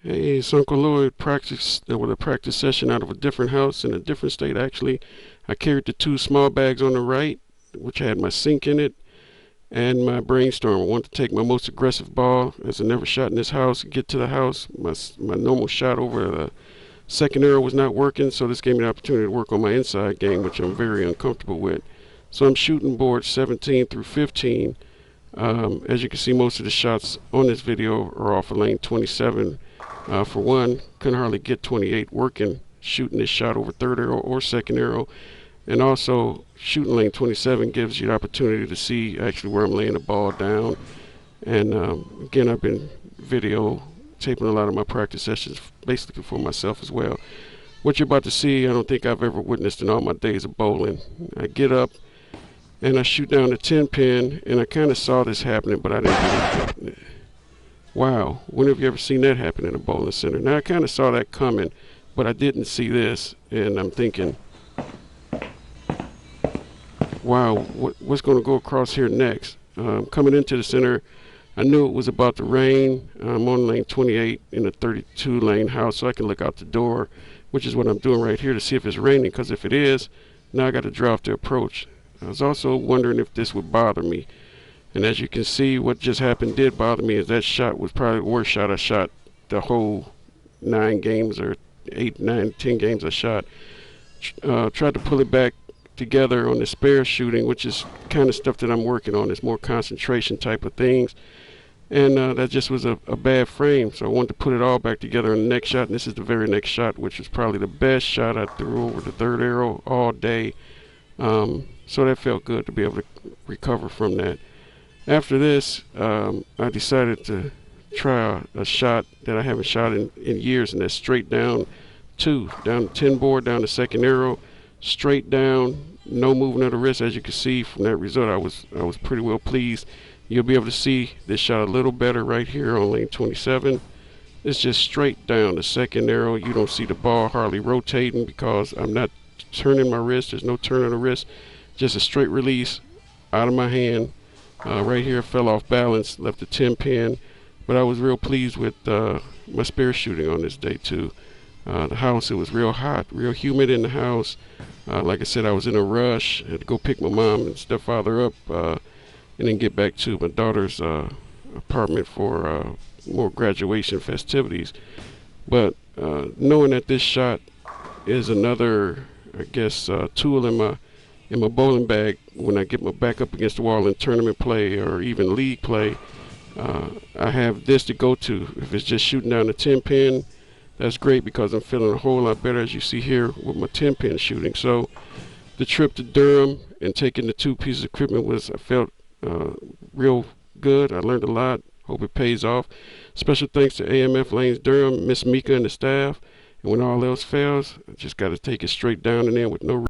Hey, it's Uncle Lloyd practice with a practice session out of a different house in a different state actually. I carried the two small bags on the right, which had my sink in it, and my brainstorm. I wanted to take my most aggressive ball, as I never shot in this house, get to the house. My normal shot over the second arrow was not working, so this gave me the opportunity to work on my inside game, which I'm very uncomfortable with. So I'm shooting boards 17 through 15. As you can see, most of the shots on this video are off of lane 27. For one, couldn't hardly get 28 working shooting this shot over third arrow or second arrow. And also, shooting lane 27 gives you the opportunity to see actually where I'm laying the ball down. And again, I've been videotaping a lot of my practice sessions basically for myself as well. What you're about to see, I don't think I've ever witnessed in all my days of bowling. I get up and I shoot down the 10 pin, and I kind of saw this happening, but I didn't get it. Wow, when have you ever seen that happen in a bowling center? Now, I kind of saw that coming, but I didn't see this, and I'm thinking, wow, what's going to go across here next? Coming into the center, I knew it was about to rain. I'm on lane 28 in a 32 lane house, so I can look out the door, which is what I'm doing right here to see if it's raining, because if it is, now I got to draw off the approach. I was also wondering if this would bother me. And as you can see, what just happened did bother me, is that shot was probably the worst shot I shot the whole 9 games or 8, 9, 10 games I shot. Tried to pull it back together on the spare shooting, which is kind of stuff that I'm working on. It's more concentration type of things. And that just was a bad frame, so I wanted to put it all back together on the next shot. And this is the very next shot, which was probably the best shot I threw over the third arrow all day. So that felt good to be able to recover from that. After this, I decided to try a shot that I haven't shot in years, and that's straight down down the 10 board, down the second arrow, straight down, no movement of the wrist. As you can see from that result, I was pretty well pleased. You'll be able to see this shot a little better right here on lane 27. It's just straight down the second arrow. You don't see the ball hardly rotating because I'm not turning my wrist. There's no turn of the wrist, just a straight release out of my hand. Right here fell off balance, left the 10 pin, but I was real pleased with my spare shooting on this day too. The house, it was real hot, real humid in the house. Like I said, I was in a rush. I had to go pick my mom and stepfather up and then get back to my daughter's apartment for more graduation festivities. But knowing that this shot is another, I guess, tool in my bowling bag when I get my back up against the wall in tournament play or even league play, I have this to go to. If it's just shooting down the 10 pin, that's great because I'm feeling a whole lot better, as you see here, with my 10 pin shooting. So the trip to Durham and taking the 2 pieces of equipment I felt real good. I learned a lot. Hope it pays off. Special thanks to AMF Lanes Durham, Miss Mika and the staff. And when all else fails, I just got to take it straight down and in with no